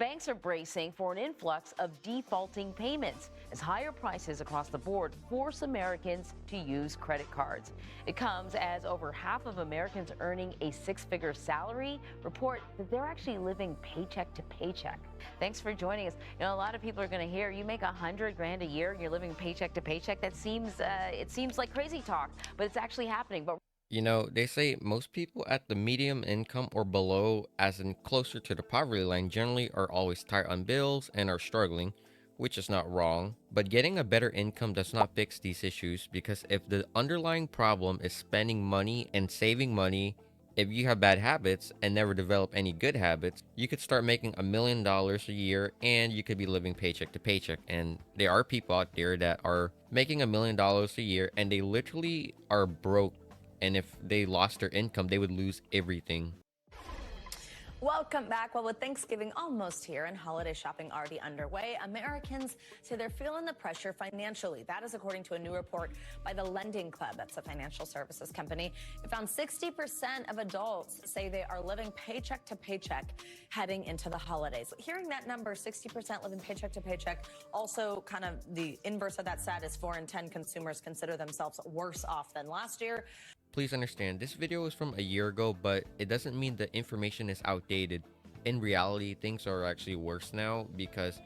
Banks are bracing for an influx of defaulting payments as higher prices across the board force Americans to use credit cards. It comes as over half of Americans earning a six-figure salary report that they're actually living paycheck to paycheck. Thanks for joining us. You know, a lot of people are going to hear you make $100,000 a year and you're living paycheck to paycheck. That seems it seems like crazy talk, but it's actually happening. But You know, they say most people at the medium income or below, as in closer to the poverty line, generally are always tight on bills and are struggling, which is not wrong. But getting a better income does not fix these issues, because if the underlying problem is spending money and saving money, if you have bad habits and never develop any good habits, you could start making $1 million a year and you could be living paycheck to paycheck. And there are people out there that are making $1 million a year and they literally are broke, and if they lost their income, they would lose everything. Welcome back. Well, with Thanksgiving almost here and holiday shopping already underway, Americans say they're feeling the pressure financially. That is according to a new report by the Lending Club. That's a financial services company. It found 60% of adults say they are living paycheck to paycheck heading into the holidays. Hearing that number, 60% living paycheck to paycheck, also kind of the inverse of that stat is 4 in 10 consumers consider themselves worse off than last year. Please understand, this video is from a year ago, but it doesn't mean the information is outdated. In reality, things are actually worse now because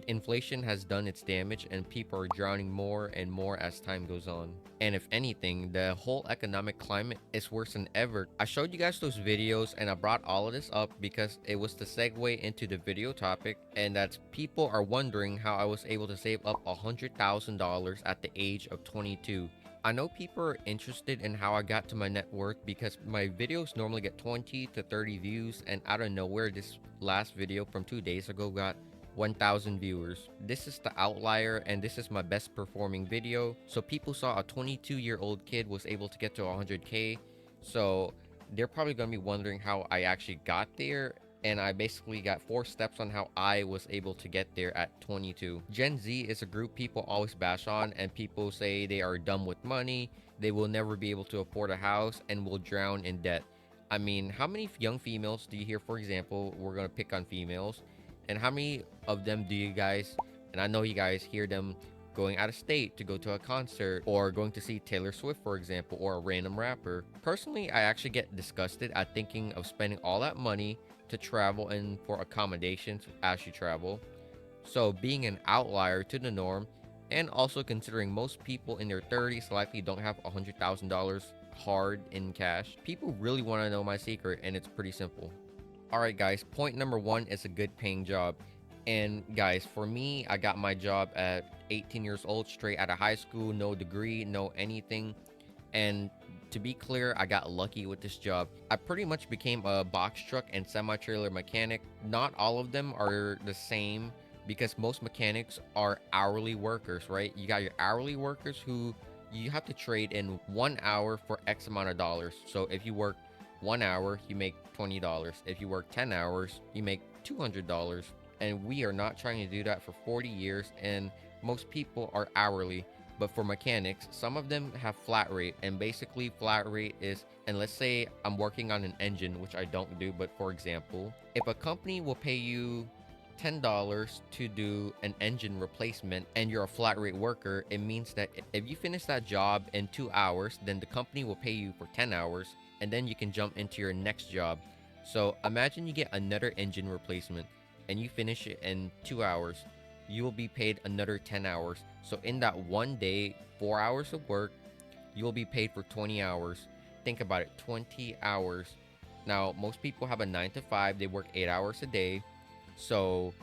inflation has done its damage and people are drowning more and more as time goes on. And if anything, the whole economic climate is worse than ever. I showed you guys those videos and I brought all of this up because it was the segue into the video topic, and that's people are wondering how I was able to save up $100,000 at the age of 22. I know people are interested in how I got to my net worth because my videos normally get 20 to 30 views, and out of nowhere this last video from 2 days ago got 1,000 viewers. This is the outlier and this is my best performing video. So people saw a 22-year-old kid was able to get to 100k. So they're probably going to be wondering how I actually got there, and I basically got 4 steps on how I was able to get there at 22. Gen Z is a group people always bash on, and people say they are dumb with money, they will never be able to afford a house, and will drown in debt. I mean, how many young females do you hear, for example, we're gonna pick on females, and how many of them do you guys, and I know you guys hear them going out of state to go to a concert or going to see Taylor Swift, for example, or a random rapper? Personally, I actually get disgusted at thinking of spending all that money to travel and for accommodations as you travel. So being an outlier to the norm, and also considering most people in their 30s likely don't have $100,000 hard in cash, people really want to know my secret, and it's pretty simple. Alright guys, point number 1 is a good paying job. And guys, for me, I got my job at 18 years old, straight out of high school, no degree, no anything. And to be clear, I got lucky with this job. I pretty much became a box truck and semi-trailer mechanic. Not all of them are the same because most mechanics are hourly workers, right? You got your hourly workers who you have to trade in 1 hour for X amount of dollars. So if you work 1 hour, you make $20. If you work 10 hours, you make $200. And we are not trying to do that for 40 years, and most people are hourly. But for mechanics, some of them have flat rate, and basically flat rate is, and let's say I'm working on an engine, which I don't do, but for example, if a company will pay you $10 to do an engine replacement and you're a flat rate worker, it means that if you finish that job in 2 hours, then the company will pay you for 10 hours, and then you can jump into your next job. So imagine you get another engine replacement and you finish it in 2 hours. You will be paid another 10 hours. So in that one day, 4 hours of work, you will be paid for 20 hours. Think about it, 20 hours. Now, most people have a 9 to 5, they work 8 hours a day. So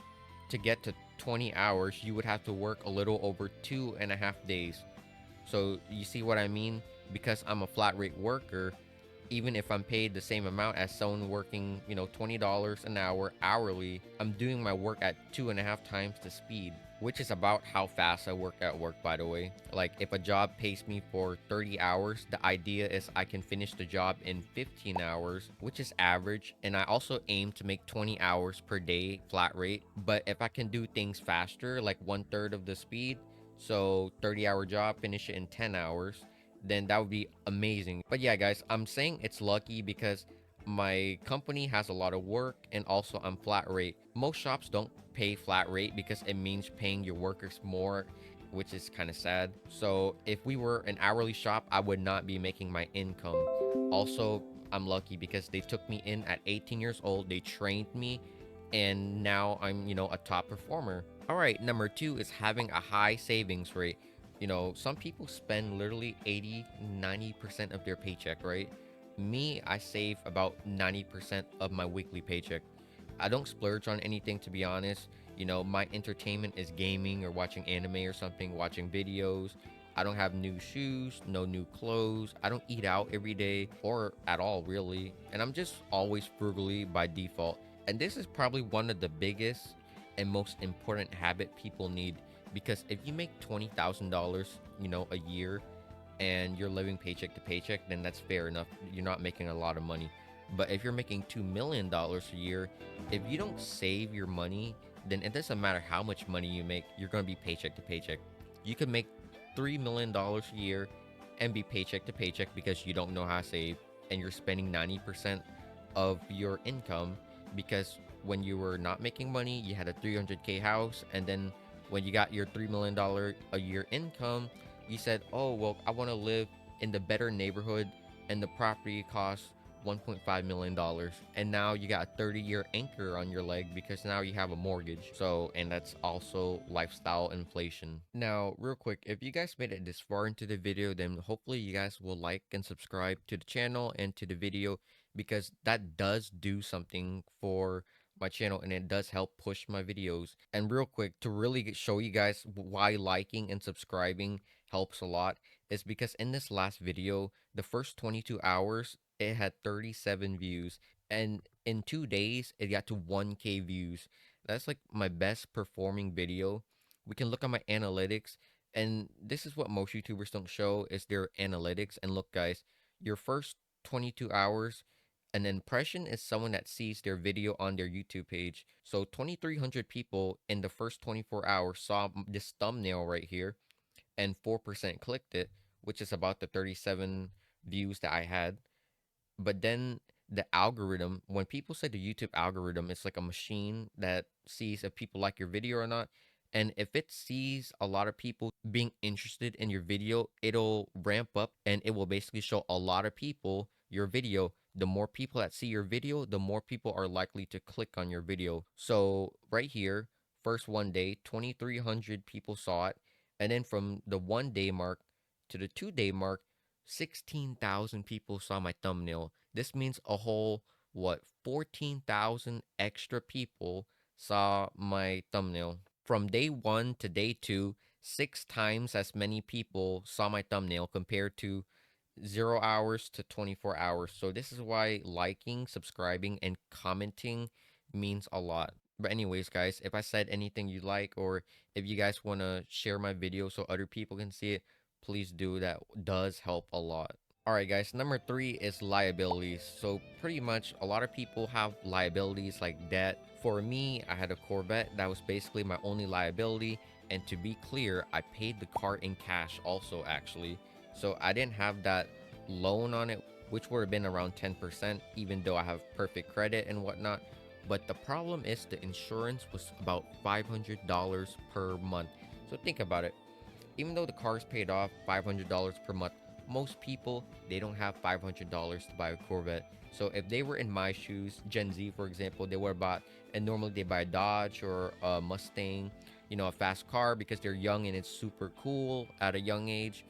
to get to 20 hours, you would have to work a little over 2.5 days. So you see what I mean? Because I'm a flat rate worker, even if I'm paid the same amount as someone working, $20 an hour hourly, I'm doing my work at 2.5 times the speed, which is about how fast I work at work, by the way. Like if a job pays me for 30 hours, the idea is I can finish the job in 15 hours, which is average. And I also aim to make 20 hours per day flat rate. But if I can do things faster, like 1/3 of the speed, so 30-hour job, finish it in 10 hours, then that would be amazing. But yeah guys, I'm saying it's lucky because my company has a lot of work, and also I'm flat rate. Most shops don't pay flat rate because it means paying your workers more, which is kind of sad. So if we were an hourly shop, I would not be making my income. Also, I'm lucky because they took me in at 18 years old, they trained me, and now I'm, a top performer. All right, number two is having a high savings rate. Some people spend literally 80-90% of their paycheck, right? Me, I save about 90% of my weekly paycheck. I don't splurge on anything, to be honest. My entertainment is gaming or watching anime or something, watching videos. I don't have new shoes, no new clothes. I don't eat out every day or at all, really. And I'm just always frugally by default. And this is probably one of the biggest and most important habit people need, because if you make $20,000, a year, and you're living paycheck to paycheck, then that's fair enough. You're not making a lot of money. But if you're making $2 million a year, if you don't save your money, then it doesn't matter how much money you make, you're going to be paycheck to paycheck. You could make $3 million a year and be paycheck to paycheck because you don't know how to save, and you're spending 90% of your income, because when you were not making money, you had a 300k house, and then when you got your $3 million a year income, you said, oh, well, I want to live in the better neighborhood, and the property costs $1.5 million. And now you got a 30-year anchor on your leg because now you have a mortgage. So, and that's also lifestyle inflation. Now, real quick, if you guys made it this far into the video, then hopefully you guys will like and subscribe to the channel and to the video, because that does do something for my channel, and it does help push my videos. And real quick, to really show you guys why liking and subscribing helps a lot, is because in this last video, the first 22 hours, it had 37 views, and in 2 days it got to 1k views. That's like my best performing video. We can look at my analytics, and this is what most YouTubers don't show, is their analytics. And look, guys, your first 22 hours, an impression is someone that sees their video on their YouTube page. So 2,300 people in the first 24 hours saw this thumbnail right here, and 4% clicked it, which is about the 37 views that I had. But then the algorithm, when people say the YouTube algorithm, it's like a machine that sees if people like your video or not. And if it sees a lot of people being interested in your video, it'll ramp up and it will basically show a lot of people your video. The more people that see your video, the more people are likely to click on your video. So right here, first 1 day, 2,300 people saw it. And then from the 1 day mark to the 2 day mark, 16,000 people saw my thumbnail. This means a whole, 14,000 extra people saw my thumbnail. From day 1 to day 2, 6 times as many people saw my thumbnail compared to 0 hours to 24 hours. So this is why liking, subscribing, and commenting means a lot. But anyways, guys, if I said anything you like, or if you guys want to share my video so other people can see it, please do. That does help a lot. All right, guys, number 3 is liabilities. So pretty much a lot of people have liabilities like debt. For me, I had a Corvette. That was basically my only liability. And to be clear, I paid the car in cash also, actually. So I didn't have that loan on it, which would have been around 10%, even though I have perfect credit and whatnot. But the problem is the insurance was about $500 per month. So think about it. Even though the car is paid off $500 per month, most people, they don't have $500 to buy a Corvette. So if they were in my shoes, Gen Z, for example, they would have bought, and normally they buy a Dodge or a Mustang, a fast car, because they're young and it's super cool at a young age.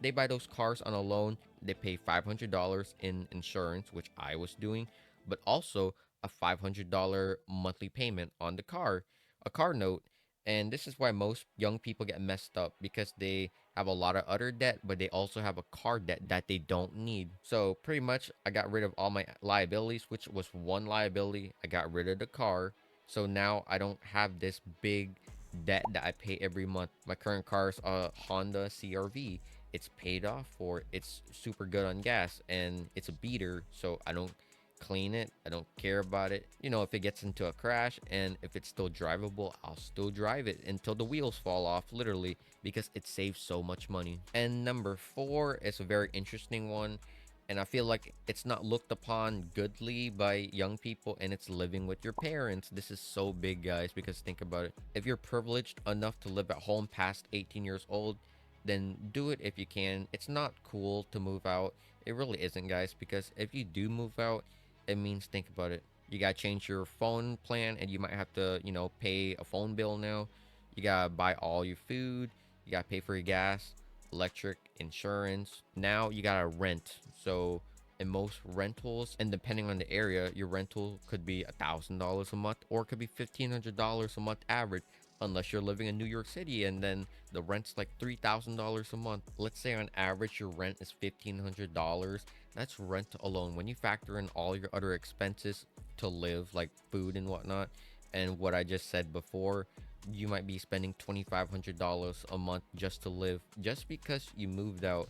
They buy those cars on a loan. They pay $500 in insurance, which I was doing, but also a $500 monthly payment on the car, a car note. And this is why most young people get messed up, because they have a lot of other debt, but they also have a car debt that they don't need. So pretty much I got rid of all my liabilities, which was one liability. I got rid of the car. So now I don't have this big debt that I pay every month. My current car is a Honda CRV. It's paid off for. It's super good on gas, and it's a beater, so I don't clean it. I don't care about it. If it gets into a crash and if it's still drivable, I'll still drive it until the wheels fall off, literally, because it saves so much money. And number 4 is a very interesting one. And I feel like it's not looked upon goodly by young people, and it's living with your parents. This is so big, guys, because think about it. If you're privileged enough to live at home past 18 years old, then do it if you can. It's not cool to move out. It really isn't, guys, because if you do move out, it means, think about it. You gotta change your phone plan, and you might have to, pay a phone bill now. You gotta buy all your food. You gotta pay for your gas, electric, insurance. Now you gotta rent. So in most rentals, and depending on the area, your rental could be $1,000 a month, or it could be $1,500 a month average, unless you're living in New York City, and then the rent's like $3,000 a month. Let's say on average your rent is $1,500. That's rent alone. When you factor in all your other expenses to live, like food and whatnot, and what I just said before, you might be spending $2,500 a month just to live, just because you moved out.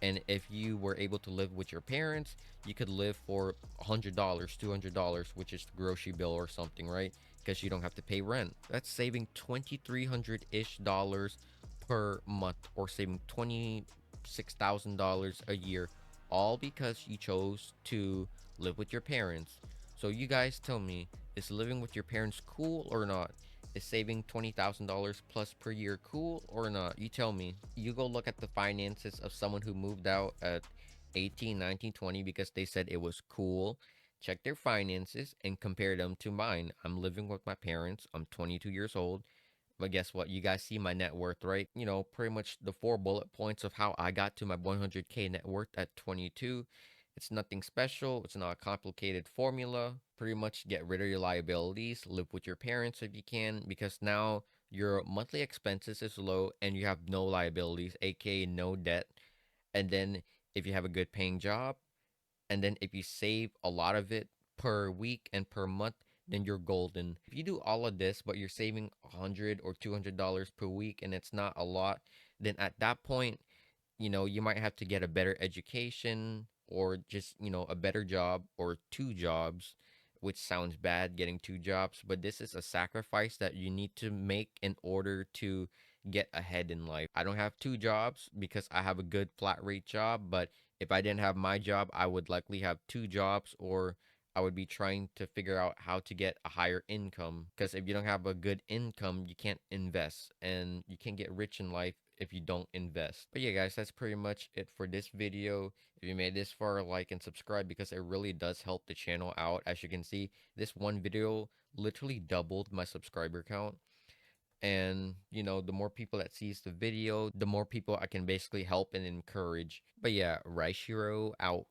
And if you were able to live with your parents, you could live for $100, $200, which is the grocery bill or something, right? Because you don't have to pay rent. That's saving 2,300 ish dollars per month, or saving $26,000 a year, all because you chose to live with your parents. So you guys tell me, is living with your parents cool or not? Is saving $20,000 plus per year cool or not? You tell me. You go look at the finances of someone who moved out at 18, 19, 20 because they said it was cool. Check their finances and compare them to mine. I'm living with my parents. I'm 22 years old. But guess what? You guys see my net worth, right? Pretty much the 4 bullet points of how I got to my 100k net worth at 22. It's nothing special. It's not a complicated formula. Pretty much get rid of your liabilities. Live with your parents if you can, because now your monthly expenses is low and you have no liabilities, aka no debt. And then if you have a good paying job, and then if you save a lot of it per week and per month, then you're golden. If you do all of this, but you're saving $100 or $200 per week, and it's not a lot, then at that point, you might have to get a better education, or just, a better job, or two jobs, which sounds bad, getting two jobs, but this is a sacrifice that you need to make in order to get ahead in life. I don't have two jobs because I have a good flat rate job, but if I didn't have my job, I would likely have two jobs, or I would be trying to figure out how to get a higher income. Because if you don't have a good income, you can't invest, and you can't get rich in life if you don't invest. But yeah, guys, that's pretty much it for this video. If you made this far, like and subscribe, because it really does help the channel out. As you can see, this one video literally doubled my subscriber count. And the more people that sees the video, the more people I can basically help and encourage. But yeah, Raishiro out.